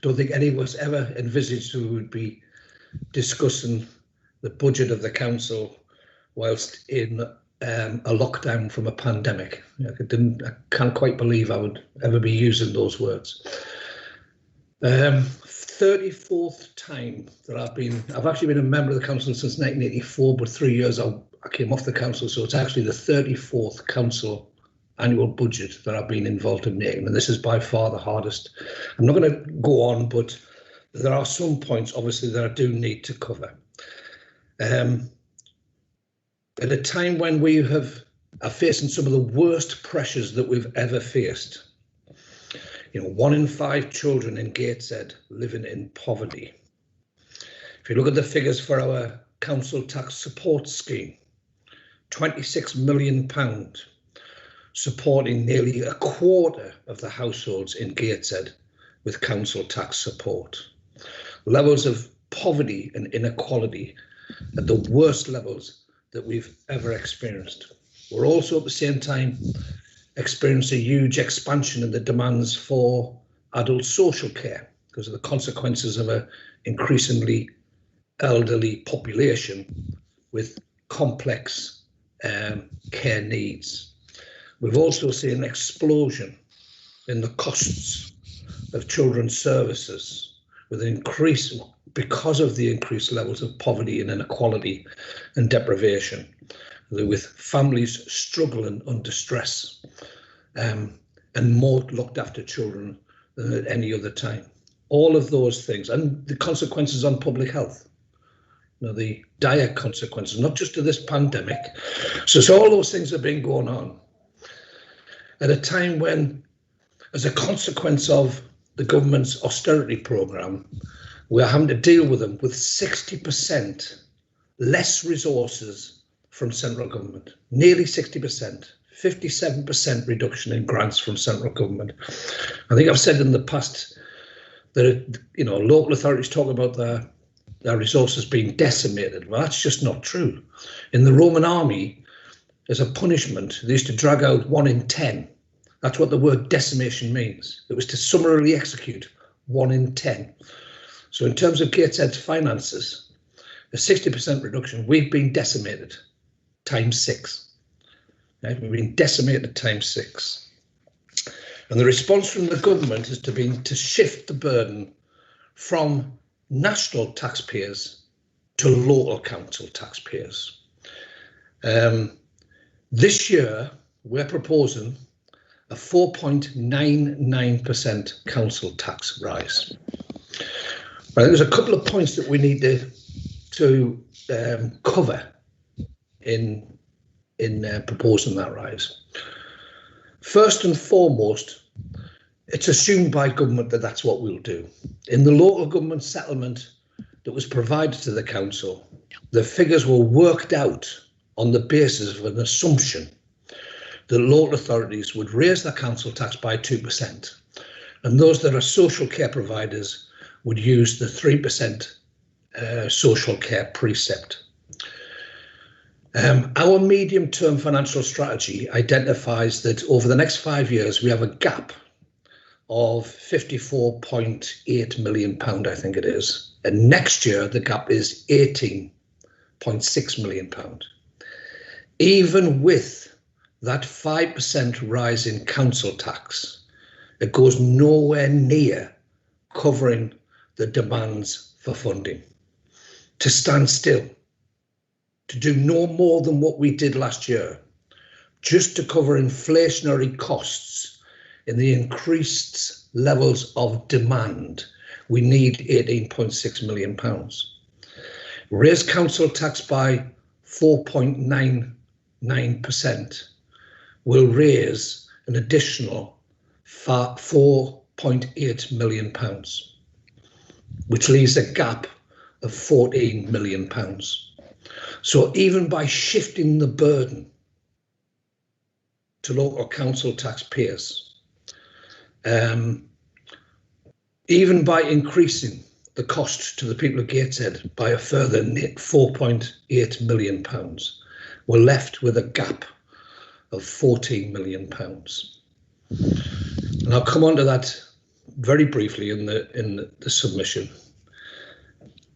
don't think any of us ever envisaged we would be discussing the budget of the council whilst in a lockdown from a pandemic. I can't quite believe I would ever be using those words. 34th time that I've actually been a member of the council since 1984, but 3 years I came off the council, so it's actually the 34th council annual budget that I've been involved in making, and this is by far the hardest. I'm not going to go on, but there are some points obviously that I do need to cover. At a time when we are facing some of the worst pressures that we've ever faced. 1 in 5 children in Gateshead living in poverty. If you look at the figures for our council tax support scheme, £26 million, supporting nearly a quarter of the households in Gateshead with council tax support. Levels of poverty and inequality at the worst levels that we've ever experienced. We're also at the same time experiencing a huge expansion in the demands for adult social care because of the consequences of an increasingly elderly population with complex care needs. We've also seen an explosion in the costs of children's services with an increase because of the increased levels of poverty and inequality and deprivation, with families struggling under stress and more looked after children than at any other time. All of those things and the consequences on public health, the dire consequences, not just of this pandemic. So all those things have been going on at a time when, as a consequence of the government's austerity programme, we're having to deal with them with 60% less resources from central government, nearly 60%, 57% reduction in grants from central government. I think I've said in the past that, local authorities talk about their resources being decimated. Well, that's just not true. In the Roman army, as a punishment, they used to drag out 1 in 10. That's what the word decimation means. It was to summarily execute 1 in 10. So in terms of Gateshead's finances, a 60% reduction, we've been decimated times 6. Right? We've been decimated times 6. And the response from the government has been to shift the burden from national taxpayers to local council taxpayers. This year, we're proposing a 4.99% council tax rise. Right, there's a couple of points that we need to cover in proposing that rise. First and foremost, it's assumed by government that that's what we'll do. In the local government settlement that was provided to the council, the figures were worked out on the basis of an assumption that local authorities would raise their council tax by 2%, and those that are social care providers would use the 3% social care precept. Our medium-term financial strategy identifies that over the next 5 years, we have a gap of £54.8 million, I think it is. And next year, the gap is £18.6 million. Even with that 5% rise in council tax, it goes nowhere near covering the demands for funding. To stand still, to do no more than what we did last year, just to cover inflationary costs in the increased levels of demand, we need £18.6 million. Raise council tax by 4.99% will raise an additional £4.8 million, which leaves a gap of £14 million. So even by shifting the burden to local council taxpayers, even by increasing the cost to the people of Gateshead by a further £4.8 million, we're left with a gap of £14 million. And I'll come on to that very briefly in the submission.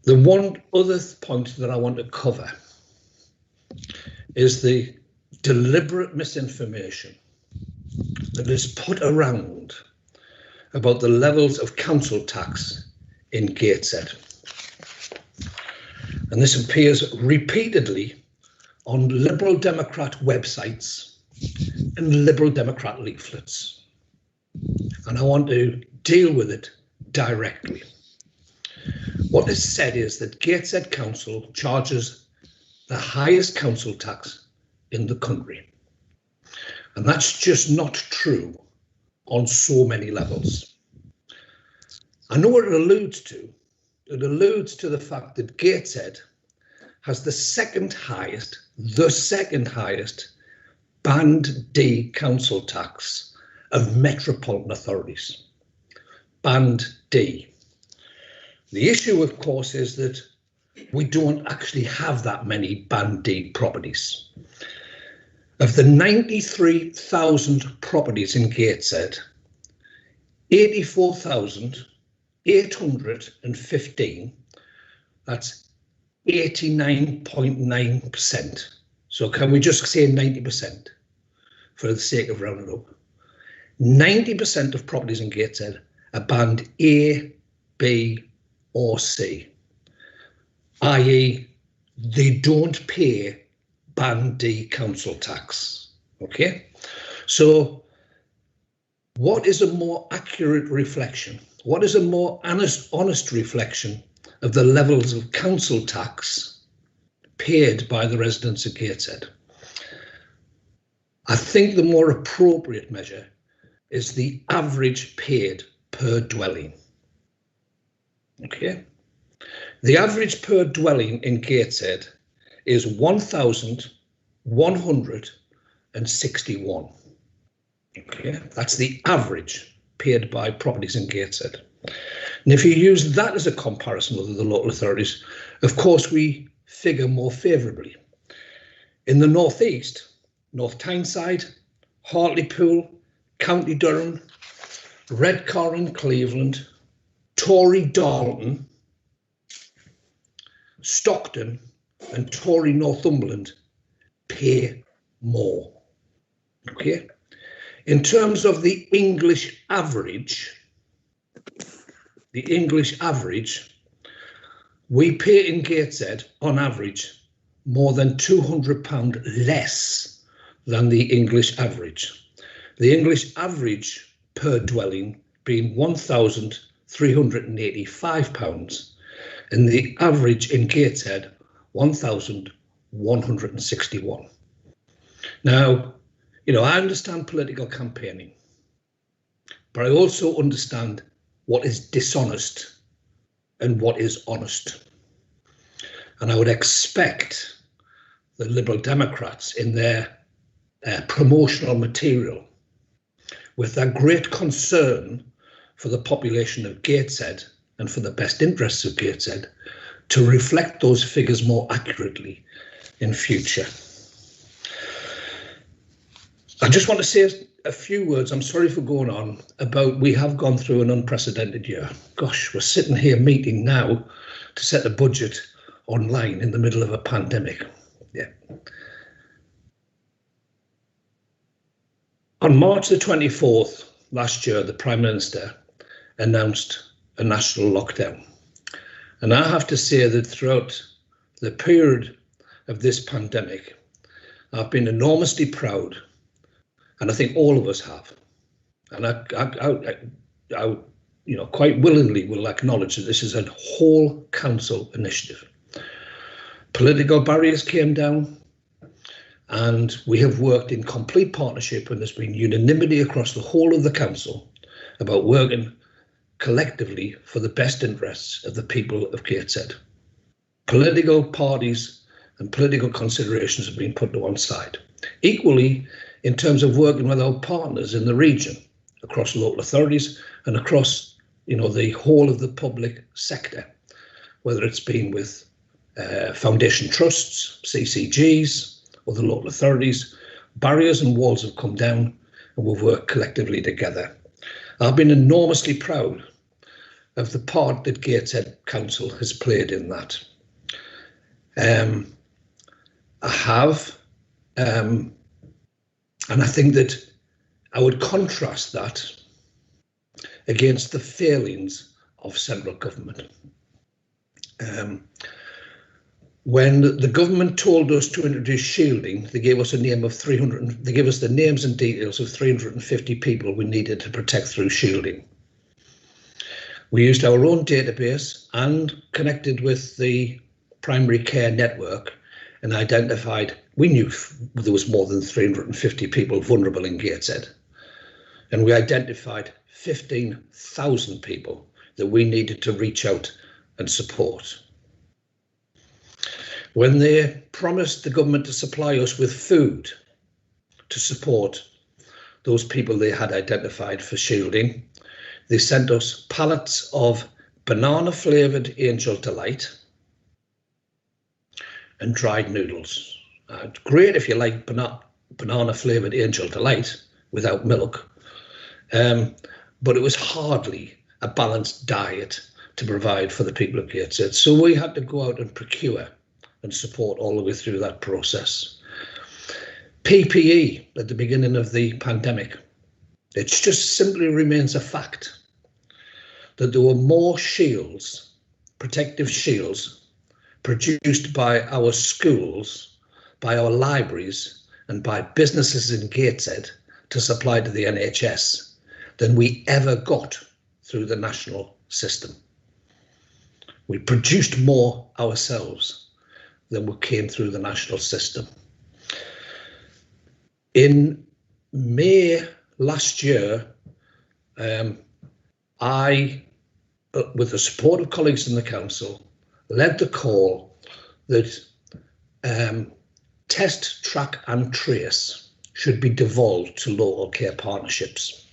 The one other point that I want to cover is the deliberate misinformation that is put around about the levels of council tax in Gateshead. And this appears repeatedly on Liberal Democrat websites and Liberal Democrat leaflets. And I want to deal with it directly. What is said is that Gateshead Council charges the highest council tax in the country. And that's just not true on so many levels. I know what it alludes to. It alludes to the fact that Gateshead has the second highest Band D council tax of metropolitan authorities. Band D. The issue, of course, is that we don't actually have that many Band D properties. Of the 93,000 properties in Gateshead, 84,815, that's 89.9%. So can we just say 90% for the sake of rounding up? 90% of properties in Gateshead are band A, B, or C, i.e. they don't pay Band D council tax. Okay, so what is a more accurate reflection? What is a more honest reflection of the levels of council tax paid by the residents of Gateshead? I think the more appropriate measure is the average paid per dwelling. Okay, the average per dwelling in Gateshead is 1,161. Okay, that's the average paid by properties in Gateshead. And if you use that as a comparison with the local authorities, of course, we figure more favourably. In the North East, North Tyneside, Hartlepool, County Durham, Redcar in Cleveland, Tory Darlton, Stockton and Tory Northumberland pay more. Okay. In terms of the English average, we pay in Gateshead on average more than £200 less than the English average. The English average per dwelling being £1,385 and the average in Gateshead £1,161. Now, you know, I understand political campaigning, but I also understand what is dishonest and what is honest. And I would expect the Liberal Democrats in their promotional material, with their great concern for the population of Gateshead and for the best interests of Gateshead, to reflect those figures more accurately in future. I just want to say a few words, I'm sorry for going on, about we have gone through an unprecedented year. Gosh, we're sitting here meeting now to set a budget online in the middle of a pandemic. Yeah. On March the 24th last year, the Prime Minister announced a national lockdown. And I have to say that throughout the period of this pandemic, I've been enormously proud, and I think all of us have. And I you know, quite willingly will acknowledge that this is a whole council initiative. Political barriers came down, and we have worked in complete partnership, and there's been unanimity across the whole of the council about working collectively for the best interests of the people of Gateshead. Political parties and political considerations have been put to one side. Equally, in terms of working with our partners in the region, across local authorities and across, you know, the whole of the public sector, whether it's been with foundation trusts, CCGs, or the local authorities, barriers and walls have come down, and we've worked collectively together. I've been enormously proud of the part that Gateshead Council has played in that. I have, and I think that I would contrast that against the failings of central government. When the government told us to introduce shielding, they gave us a name of 300. They gave us the names and details of 350 people we needed to protect through shielding. We used our own database and connected with the primary care network and identified, we knew there was more than 350 people vulnerable in Gateshead. And we identified 15,000 people that we needed to reach out and support. When they promised the government to supply us with food to support those people they had identified for shielding, they sent us pallets of banana flavoured Angel Delight and dried noodles. Great if you like banana flavoured Angel Delight without milk, but it was hardly a balanced diet to provide for the people of Gateshead. So we had to go out and procure and support all the way through that process. PPE at the beginning of the pandemic, it just simply remains a fact that there were more shields, protective shields, produced by our schools, by our libraries, and by businesses in Gateshead to supply to the NHS than we ever got through the national system. We produced more ourselves than we came through the national system. In May last year, I, with the support of colleagues in the council, led the call that test, track and trace should be devolved to local care partnerships.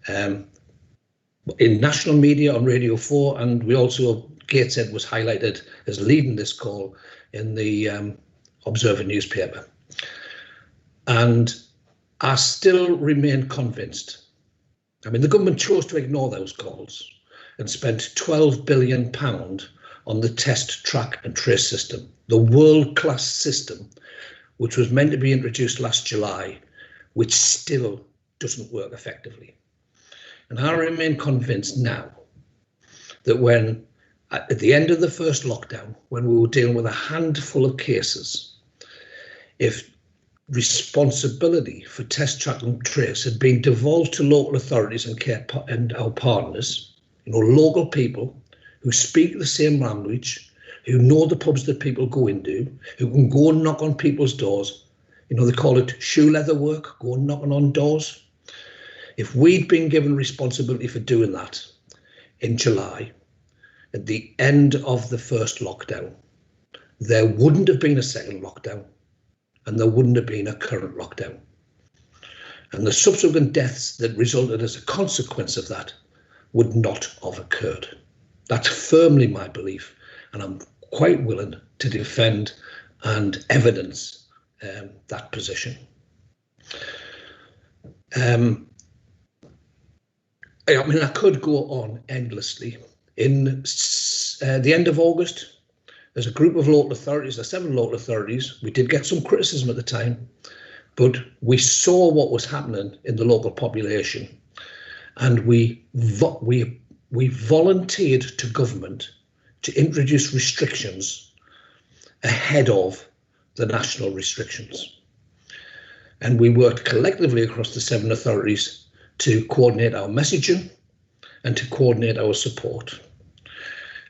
In national media on Radio 4, and we also, Gateshead was highlighted as leading this call in the Observer newspaper. And I still remain convinced. I mean, the government chose to ignore those calls and spent £12 billion on the test, track and trace system, the world-class system, which was meant to be introduced last July, which still doesn't work effectively. And I remain convinced now that when, at the end of the first lockdown, when we were dealing with a handful of cases, if responsibility for test, track and trace had been devolved to local authorities and care and our partners, local people who speak the same language, who know the pubs that people go into, who can go and knock on people's doors, they call it shoe leather work, go and knocking on doors. If we'd been given responsibility for doing that in July, at the end of the first lockdown, there wouldn't have been a second lockdown and there wouldn't have been a current lockdown. And the subsequent deaths that resulted as a consequence of that would not have occurred. That's firmly my belief, and I'm quite willing to defend and evidence that position. I mean, I could go on endlessly. In the end of August, there's a group of local authorities, there's 7 local authorities. We did get some criticism at the time, but we saw what was happening in the local population, and we volunteered to government to introduce restrictions ahead of the national restrictions. And we worked collectively across the 7 authorities to coordinate our messaging and to coordinate our support.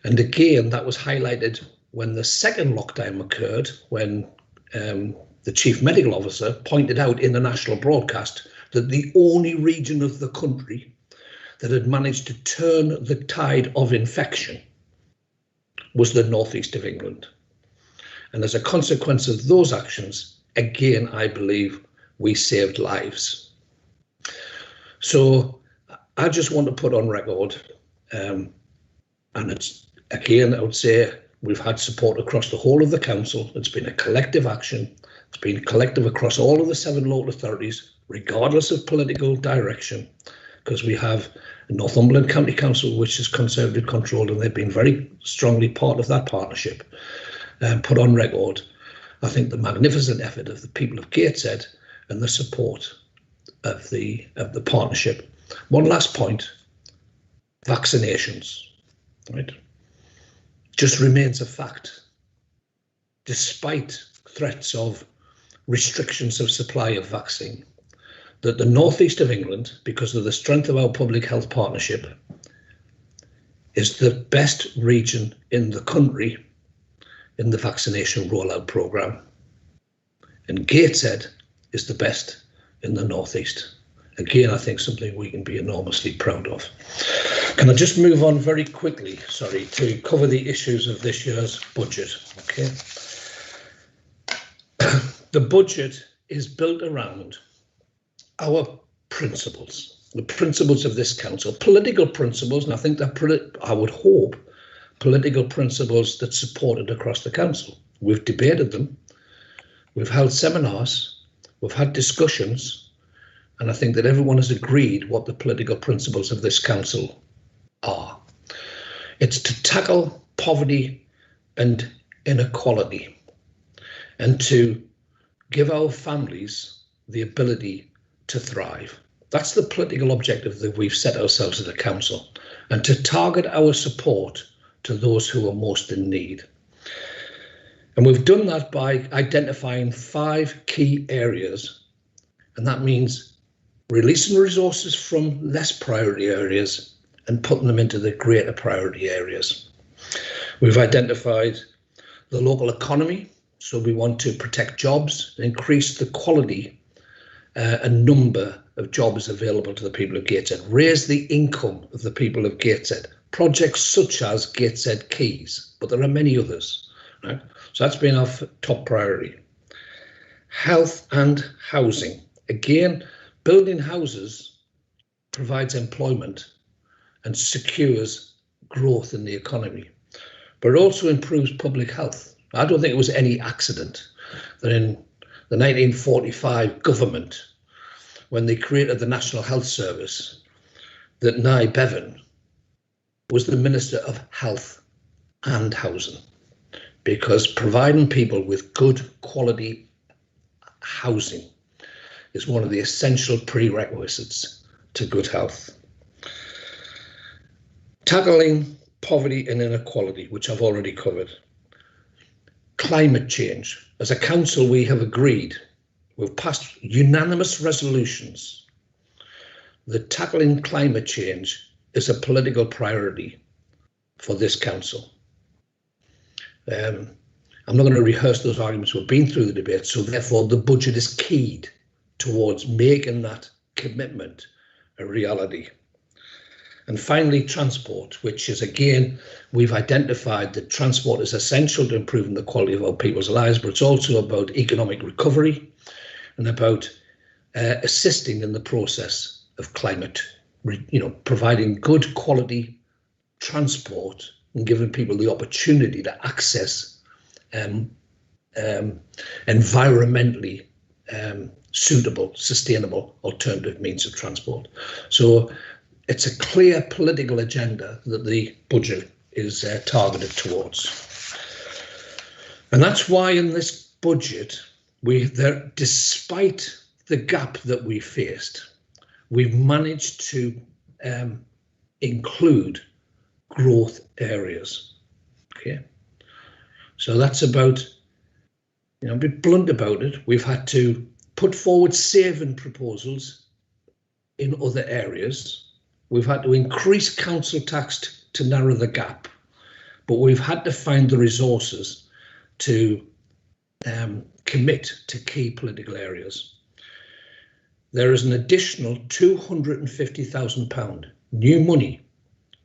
And again, that was highlighted when the second lockdown occurred, when the chief medical officer pointed out in the national broadcast that the only region of the country that had managed to turn the tide of infection was the northeast of England. And as a consequence of those actions, again, I believe we saved lives. So I just want to put on record, and it's, again, I would say we've had support across the whole of the council. It's been a collective action. It's been collective across all of the 7 local authorities, regardless of political direction. because we have Northumberland County Council, which is Conservative controlled, and they've been very strongly part of that partnership, put on record, I think, the magnificent effort of the people of Gateshead and the support of the partnership. One last point: vaccinations, right, just remains a fact, despite threats of restrictions of supply of vaccine, that the northeast of England, because of the strength of our public health partnership, is the best region in the country in the vaccination rollout programme. And Gateshead is the best in the northeast. Again, I think something we can be enormously proud of. Can I just move on very quickly, sorry, to cover the issues of this year's budget, okay? The budget is built around our principles, the principles of this council, political principles, and I think that I would hope political principles that supported across the council. We've debated them, we've held seminars, we've had discussions, and I think that everyone has agreed what the political principles of this council are. It's to tackle poverty and inequality, and to give our families the ability to thrive. That's the political objective that we've set ourselves as a council, and to target our support to those who are most in need. And we've done that by identifying 5 key areas, and that means releasing resources from less priority areas and putting them into the greater priority areas. We've identified the local economy, so we want to protect jobs and increase the quality and number of jobs available to the people of Gateshead, raise the income of the people of Gateshead, projects such as Gateshead Quays, but there are many others, right? So that's been our top priority. Health and housing. Again, building houses provides employment and secures growth in the economy, but it also improves public health. I don't think it was any accident that in the 1945 government, when they created the National Health Service, that Nye Bevan was the Minister of Health and Housing, because providing people with good quality housing is one of the essential prerequisites to good health. Tackling poverty and inequality, which I've already covered. Climate change. As a council, we have agreed, we've passed unanimous resolutions that tackling climate change is a political priority for this council. I'm not going to rehearse those arguments. We've been through the debate, so therefore the budget is keyed towards making that commitment a reality. And finally, transport, which is, again, we've identified that transport is essential to improving the quality of our people's lives, but it's also about economic recovery and about assisting in the process of climate, providing good quality transport and giving people the opportunity to access environmentally suitable, sustainable alternative means of transport. So it's a clear political agenda that the budget is targeted towards. And that's why in this budget, despite the gap that we faced, we've managed to include growth areas. Okay, so that's about, a bit blunt about it, we've had to put forward saving proposals in other areas. We've had to increase council tax to narrow the gap, but we've had to find the resources to commit to key political areas. There is an additional £250,000 new money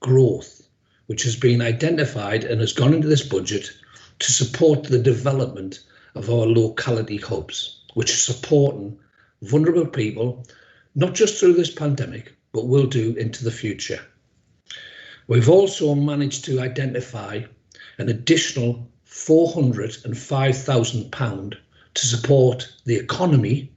growth, which has been identified and has gone into this budget to support the development of our locality hubs, which are supporting vulnerable people, not just through this pandemic, but will do into the future. We've also managed to identify an additional £405,000 to support the economy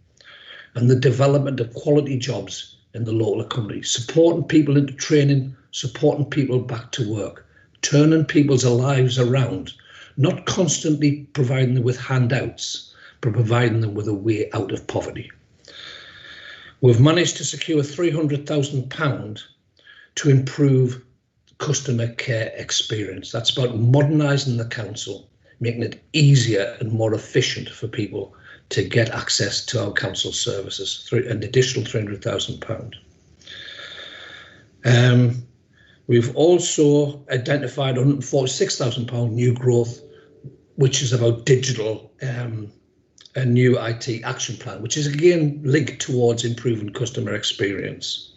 and the development of quality jobs in the local economy, supporting people into training, supporting people back to work, turning people's lives around, not constantly providing them with handouts, but providing them with a way out of poverty. We've managed to secure £300,000 to improve customer care experience. That's about modernising the council, making it easier and more efficient for people to get access to our council services through an additional £300,000. We've also identified £146,000 new growth, which is about digital, a new IT action plan, which is again linked towards improving customer experience.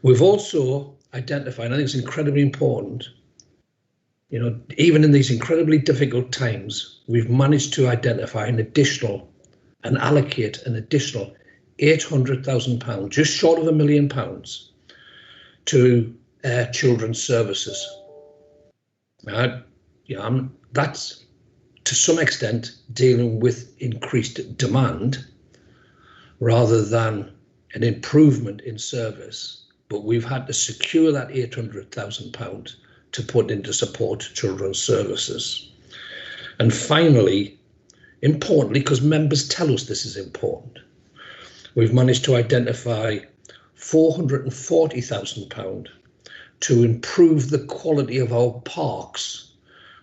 We've also identified, I think it's incredibly important, you know, even in these incredibly difficult times, we've managed to identify an additional and allocate an additional £800,000, just short of £1 million, to children's services. That's to some extent dealing with increased demand rather than an improvement in service, but we've had to secure that £800,000 to put into support children's services. And finally, importantly, because members tell us this is important, we've managed to identify £440,000 to improve the quality of our parks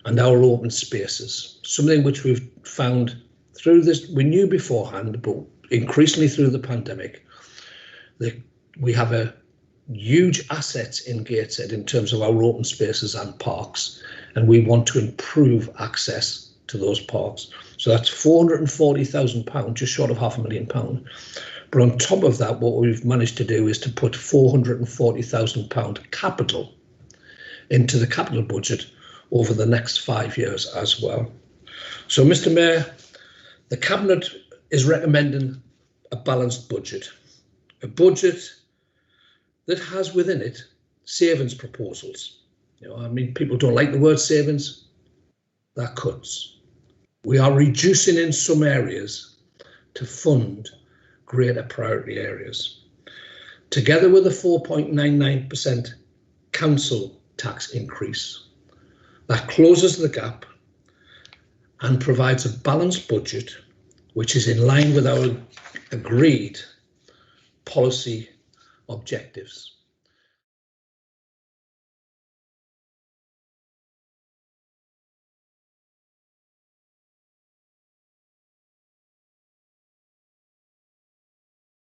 and our open spaces, something which we've found through this, we knew beforehand, but increasingly through the pandemic, that we have a huge assets in Gateshead in terms of our open spaces and parks, and we want to improve access to those parks. So that's £440,000, just short of £500,000. But on top of that, what we've managed to do is to put £440,000 capital into the capital budget over the next 5 years as well. So, Mr. Mayor, the Cabinet is recommending a balanced budget, a budget that has within it savings proposals. You know, I mean, people don't like the word savings, they're cuts. We are reducing in some areas to fund greater priority areas. Together with a 4.99% council tax increase, that closes the gap and provides a balanced budget which is in line with our agreed policy objectives.